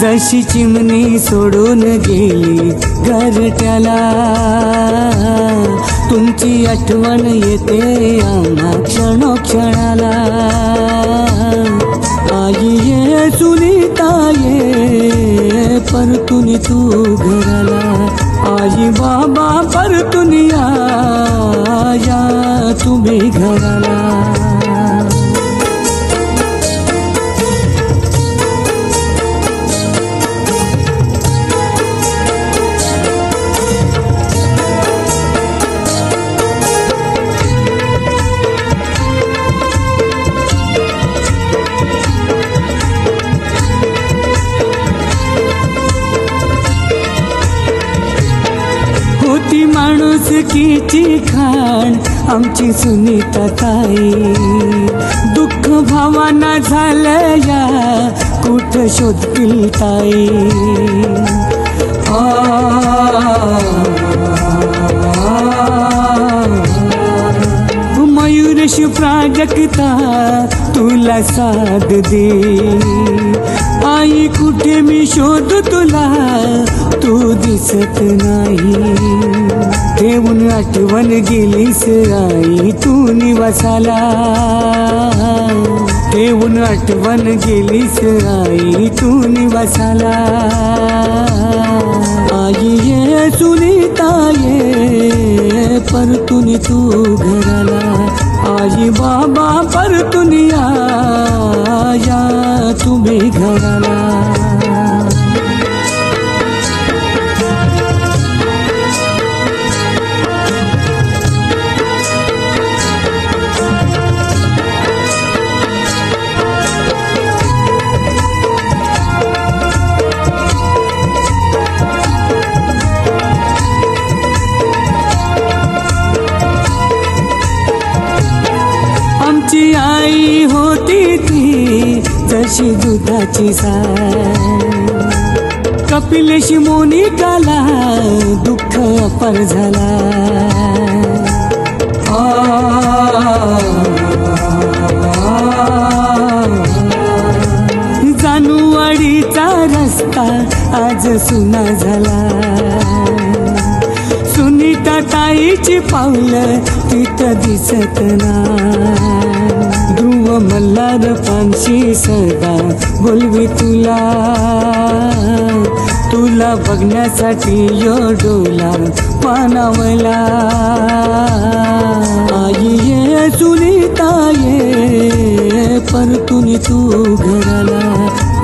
जशी चिमणी सोडून गेली घरट्याला, तुमची आठवण येते आम्हा क्षणोक्षणाला. आई ये सुनीता ये परतून तू घराला, आई बाबा परतून या तुम्ही घराला. होती माणुसकीची खाण आमची सुनीता ताई, दुःख भावाना झालं या कुठ शोधतील ताई. मयूरेश प्राजक्ता तुला साथ दे, आई कुठे मी शोध तुला तू दिसत नाही. ठेवून आठवण गेलीस आई तू निवासाला, ठेवून आठवण गेलीस आई तू निवासाला. आई ये सुनीता ये परतून तू घराला, आई बाबा परतून या तुम्ही घराला. आमची आई होती ती जशी दुधाची साय, कपिलेश मोनिकाला दुःख अपार झाला. जानुवाडीचा रस्ता आज सुना झाला, सुनीता ताईची पावलं तिथं दिसत ना. ध्रुव मल्हार पानशी सदा बोलवी तुला, तुला बघण्यासाठी यो डोला पानावला. आई ये सुनीता ये परतून तू घराला,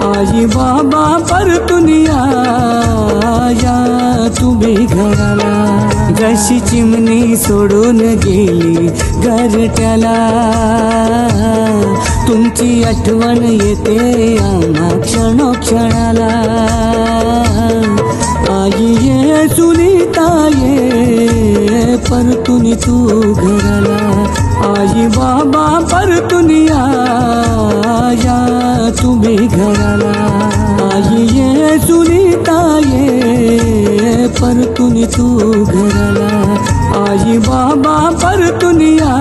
आई बाबा परतून या तुम्ही घराला. जशी चिमणी सोडून गेली घरट्याला, तुमची आठवण येते आम्हा क्षणोक्षणाला. आई ये सुनीता ये परतून तू घराला, आई बाबा परतून या तुम्ही घराला. आई ये सुनीता ये परतून तू घराला, आई बाबा परतून या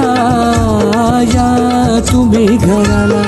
तुम्ही घराला.